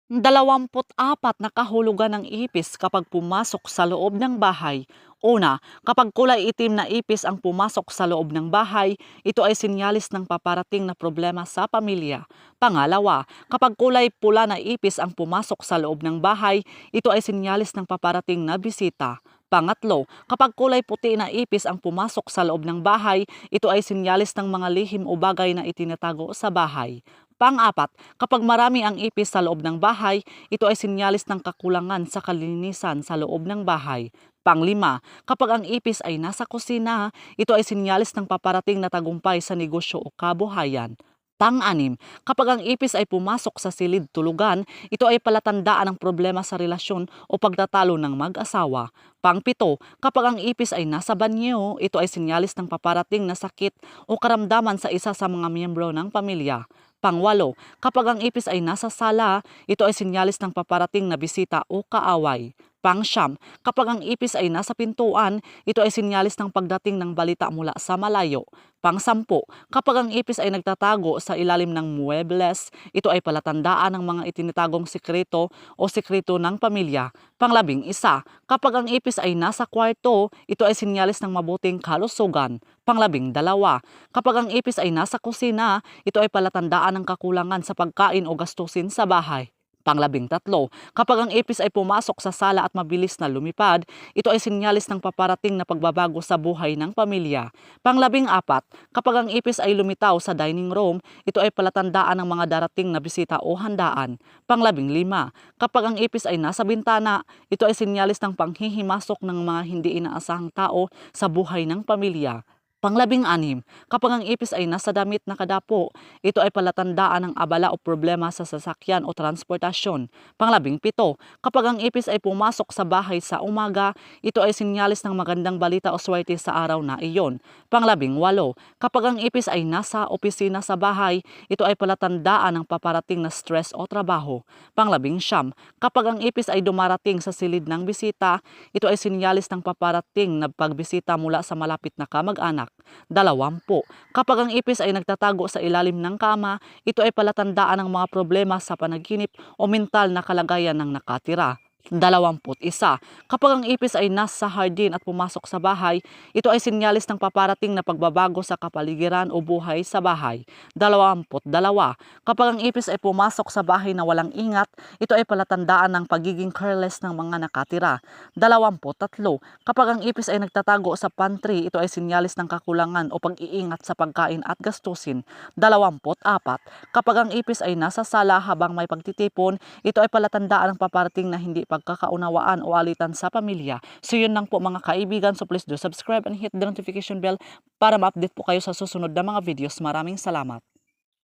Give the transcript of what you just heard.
24 na kahulugan ng ipis kapag pumasok sa loob ng bahay. Una, kapag kulay itim na ipis ang pumasok sa loob ng bahay, ito ay sinyalis ng paparating na problema sa pamilya. Pangalawa, kapag kulay pula na ipis ang pumasok sa loob ng bahay, ito ay sinyalis ng paparating na bisita. Pangatlo, kapag kulay puti na ipis ang pumasok sa loob ng bahay, ito ay sinyalis ng mga lihim o bagay na itinatago sa bahay. Pang-apat, kapag marami ang ipis sa loob ng bahay, ito ay sinyalis ng kakulangan sa kalinisan sa loob ng bahay. Panglima, kapag ang ipis ay nasa kusina, ito ay sinyalis ng paparating na tagumpay sa negosyo o kabuhayan. Pang-anim, kapag ang ipis ay pumasok sa silid tulugan, ito ay palatandaan ng problema sa relasyon o pagtatalo ng mag-asawa. Pang-pito, kapag ang ipis ay nasa banyo, ito ay sinyalis ng paparating na sakit o karamdaman sa isa sa mga miyembro ng pamilya. Pangwalo, kapag ang ipis ay nasa sala, ito ay sinyalis ng paparating na bisita o kaaway. Pangsyam, kapag ang ipis ay nasa pintuan, ito ay sinyalis ng pagdating ng balita mula sa malayo. Pangsampu, kapag ang ipis ay nagtatago sa ilalim ng muebles, ito ay palatandaan ng mga itinatagong sikreto o sikreto ng pamilya. Panglabing-isa, kapag ang ipis ay nasa kwarto, ito ay sinyalis ng mabuting kalusugan. Panglabing-dalawa, kapag ang ipis ay nasa kusina, ito ay palatandaan ng kakulangan sa pagkain o gastusin sa bahay. Panglabing-tatlo, kapag ang ipis ay pumasok sa sala at mabilis na lumipad, ito ay sinyalis ng paparating na pagbabago sa buhay ng pamilya. Panglabing-apat, kapag ang ipis ay lumitaw sa dining room, ito ay palatandaan ng mga darating na bisita o handaan. Panglabing-lima, kapag ang ipis ay nasa bintana, ito ay sinyalis ng panghihimasok ng mga hindi inaasahang tao sa buhay ng pamilya. Panglabing-anim, kapag ang ipis ay nasa damit na kadapo, ito ay palatandaan ng abala o problema sa sasakyan o transportasyon. Panglabing-pito, kapag ang ipis ay pumasok sa bahay sa umaga, ito ay sinyalis ng magandang balita o swerte sa araw na iyon. Panglabing-walo, kapag ang ipis ay nasa opisina sa bahay, ito ay palatandaan ng paparating na stress o trabaho. Panglabing-siyam, kapag ang ipis ay dumarating sa silid ng bisita, ito ay sinyalis ng paparating na pagbisita mula sa malapit na kamag-anak. 20. Kapag ang ipis ay nagtatago sa ilalim ng kama, ito ay palatandaan ng mga problema sa panaginip o mental na kalagayan ng nakatira. 21. Kapag ang ipis ay nasa hardin at pumasok sa bahay, ito ay sinyalis ng paparating na pagbabago sa kapaligiran o buhay sa bahay. 22. Kapag ang ipis ay pumasok sa bahay na walang ingat, ito ay palatandaan ng pagiging careless ng mga nakatira. 23. Kapag ang ipis ay nagtatago sa pantry, ito ay sinyalis ng kakulangan o pag-iingat sa pagkain at gastusin. 24. Kapag ang ipis ay nasa sala habang may pagtitipon, ito ay palatandaan ng paparating na hindi pagkakaunawaan o alitan sa pamilya. So yun lang po mga kaibigan. So please do subscribe and hit the notification bell para ma-update po kayo sa susunod na mga videos. Maraming salamat.